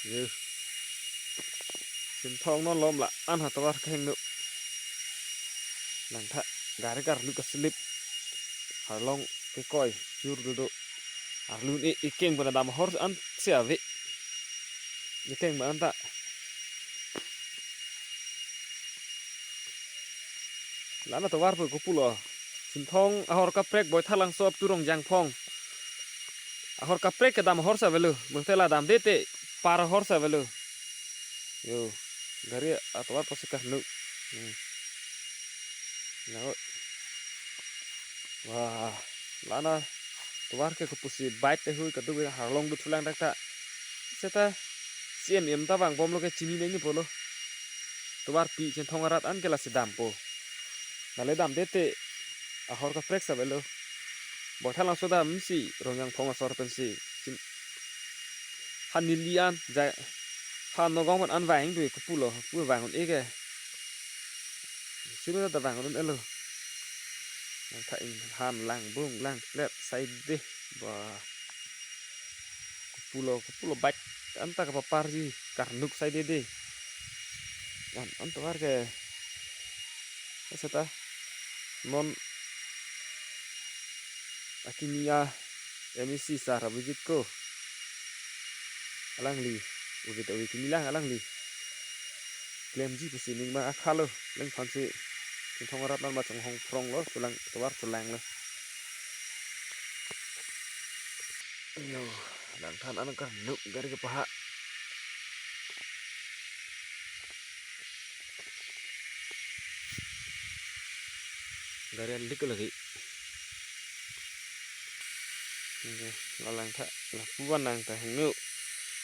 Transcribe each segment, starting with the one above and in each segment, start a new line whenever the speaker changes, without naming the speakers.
Như xin thong non lom la an hạt tawar keng nu lang tha gari gar lu ka slip har long ke koi chur du du ar lun e keng bana dam hor an sia ve ni keng ba anta lana tawar pu ko pulo sin thong ahor ka prek boy thalang sop turong jang phong ahor ka prek ke dam hor sa velu mutela dam dete para hor sa velu yo gari atawar pasikah nu Nah, wah, lana tuar ke kupusi bait teh hui kadu ke harlong du tulang dak ta. Seta CMM ta bang bom lo ke chini nengi polo. Tuar pi chen thongarat an ke la sidampo. Nale dam dete ahor ka frek sa belo. Bo thalang soda msi rongyang thonga sor pensi. Chin hanilian ja han no gong an wang du kupulo, pu wang on ege. Sino ta wang on elo. Thà han lang bung lang let sai de ba kupulo bạch anta ka papar ji karnuk sai de an tawar ke seta non akimia emisi sara bujit ko alang li ubit ubit kimilang alang li klem ji pusining ma akhalo leng phansi thongarat nan ma chong hong prong lo tulang tawar tulang lo yo lang than an ka nuk gari ke paha gari lik lagi là lang tha là puan nang ta hnu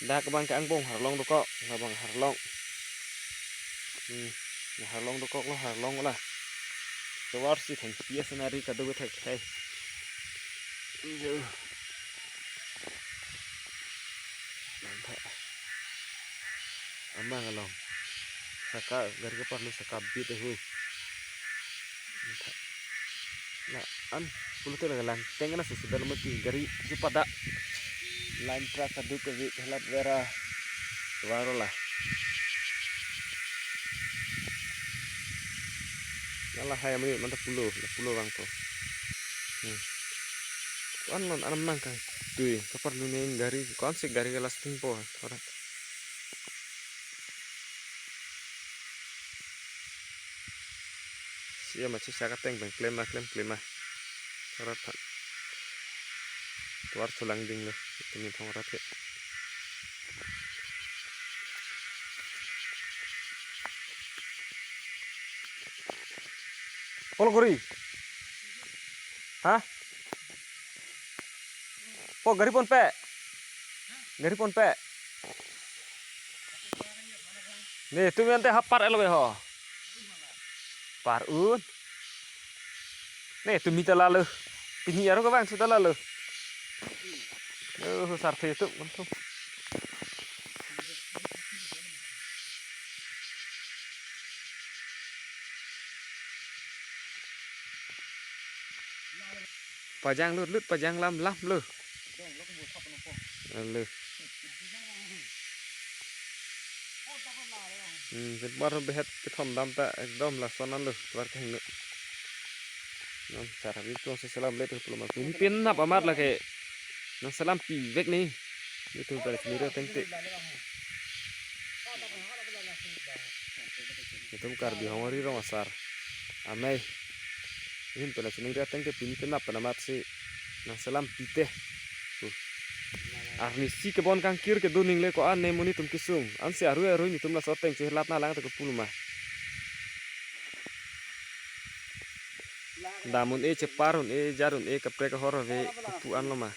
da ka bang ka ang bong harlong do ko la bang harlong harlong do ko lo harlong la to war si thang pia sanari ka do thek thai lang tha amma ngalong saka gar ka parlu saka bi te hu la an pulu te la lang tengana su sudar mati gari su pada line track ka du ka vi helap vera waro la Nala hai mani manta pulo bang to. Kuan non anam nang kan tui kapar lunin gari kuan sik gari kelas timpo thorat. Sia machi saka teng bang klem ma thorat than. Tuar sulang ding lo tumi thorat ke. Pol gori. Hah? Po gari pon pe. Gari pon pe. Nih tumi ante hapar elo ho. Par un. Nih tumi talalu. Pinyi aro ka bang sudah lalu. Sarthi itu mantum. Pajang lut pajang lam lu. Lu. Baru behat keton dam ta ekdom la sonan lu war ka hinu. Non cara itu sesalam le tu pelum ini pin nap amat la ke. Nang salam pi vek ni. Itu bar sendiri tengte. Itu kar bi hawari ro masar. Amai. Ini pala sendiri tengte pin nap namat si. Nang salam pi teh. Arni si ke bon kang kir ke duning le ko an ne muni tum kisung an se aru ni tum la soteng che lat na lang ta ke pulma damun e che parun e jarun e kapre ka horo ve pu an lo ma